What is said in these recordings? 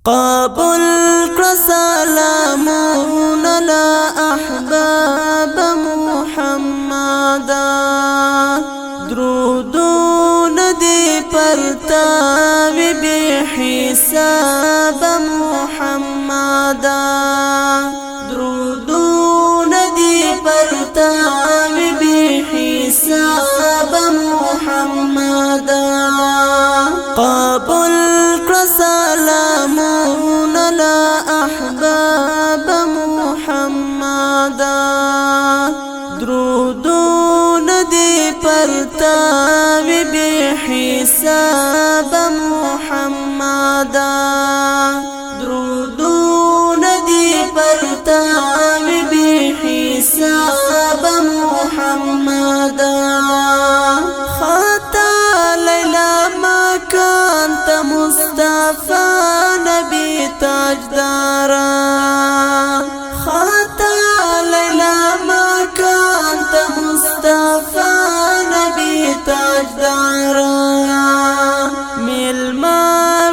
قابل کړه سلامونه لا احباب محمد درودونه دې پرتا وي بے حساب محمد درودونه دې پرتا وي بے حساب محمد قابل کړه سلامونه لا احباب محمد درودونه دې پرتا وي بے حساب محمد درودونه دې پرتا وي بے حساب محمد مصطفى نبی تاجدارا خطا لیلا مکان تا مصطفى نبی تاجدارا ملما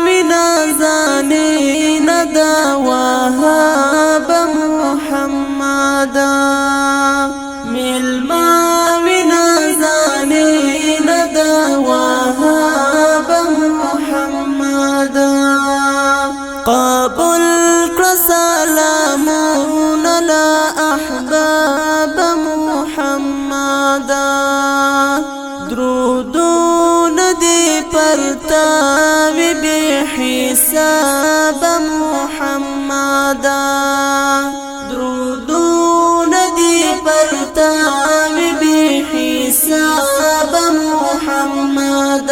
وینا زانی ندا وهاب محمد ملما وینا زانی ندا وهاب قابل کړه سلامونه لا احباب محمد درودونه دې پرتا وي بے حساب محمد درودونه دې پرتا وي بے حساب محمد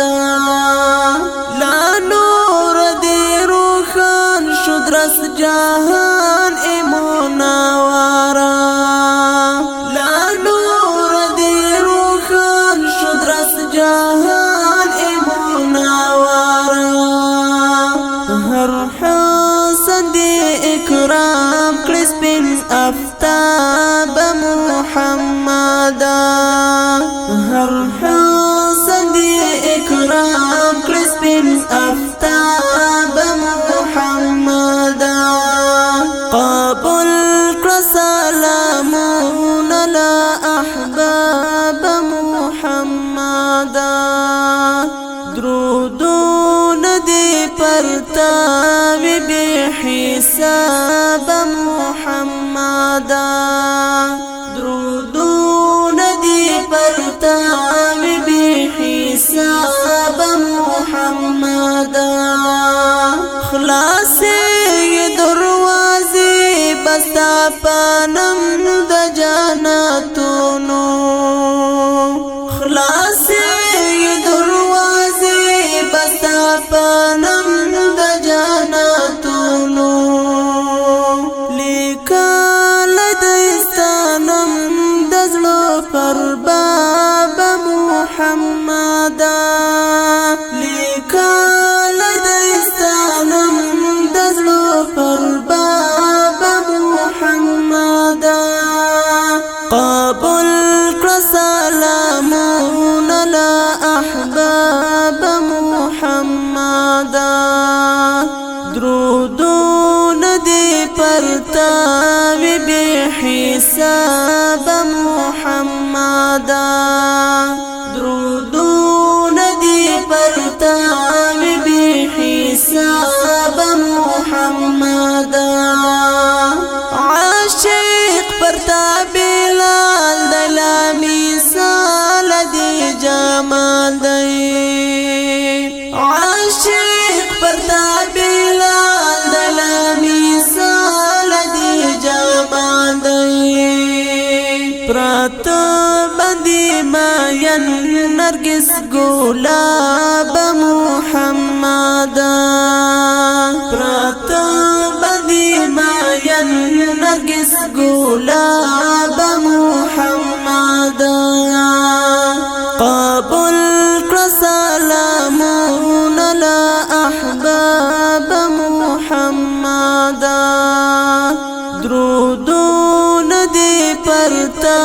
درس جهان منورا لا نور دی روخان شو درس جهان منورا هر حسن دی اکرام کړس بن افتاب محمد هر حسن دی اکرام کړس بن افتاب محمد قابل کړه سلامونه لا احباب محمد درودونه دې پرتا وي بے حساب محمد درودونه دې پرتا وي بے حساب محمد خلاص دروازه بستا پانم د جنتونو خلاص دروازه بستا پانم د جنتونو لیکل دستانم د زړه پر باب محمد لیکل دستانم د زړه پر باب محمد قابل کړه سلامونه لا احباب محمد درودونه دې پرتا وي بے حساب محمد درودونه دې پرتا وي بے حساب محمد عاشق پرتا بلال دلا مثال دی جمال دی عاشق پرتا بلال دلا مثال دی جمال دی پرات بندی ماین نرگس گلاب محمد پرات بندی ماین نرگس گلاب محمد قابل کړه سلامونه لا احباب محمد درودونه دې پرتا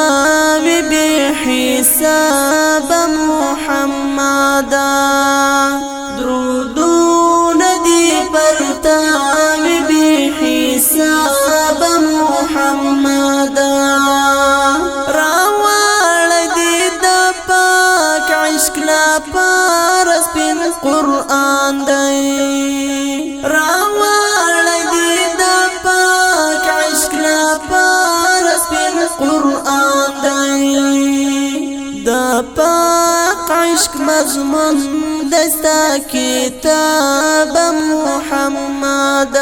وي بے حساب محمد درودونه دې پرتا مضمون دستا کتاب محمد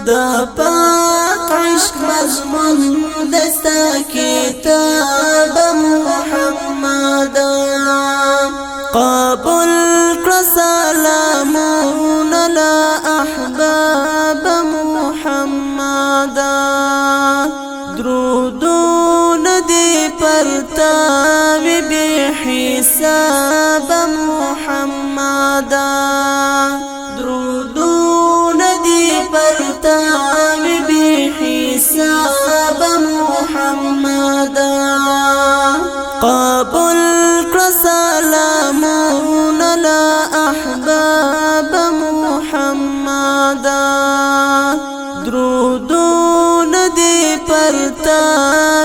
دا پاک عشق مضمون دستا کتاب محمد قبول کړه سلامونه لا احباب محمد درودونه دې پرتا وي بے حساب محمد درودونه دې پرتا وي بے حساب محمد قبول کړه سلامونه لا احباب محمد درودونه دې پرتا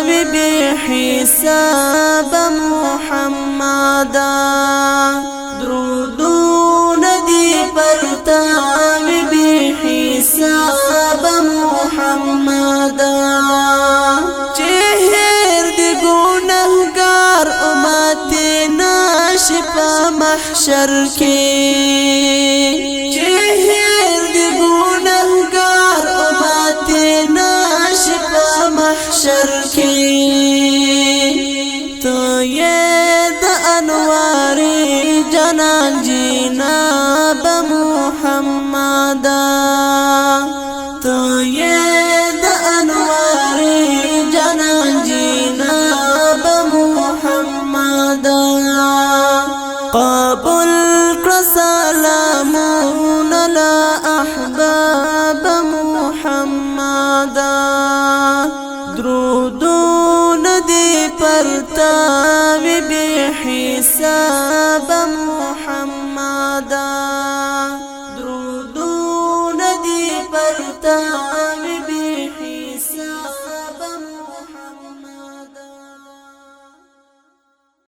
وي بے حساب محمد درودونه دې پرتا وي بے حساب محمد په محشر کې چهر دی ګناهګار امت ناشي په محشر کې تو یې د انوار جنان جناب محمد تو یې د انوار جنان جناب محمد قبول کړه سلامونه لا احباب محمد درودونه دې پرتا وي بے حساب محمد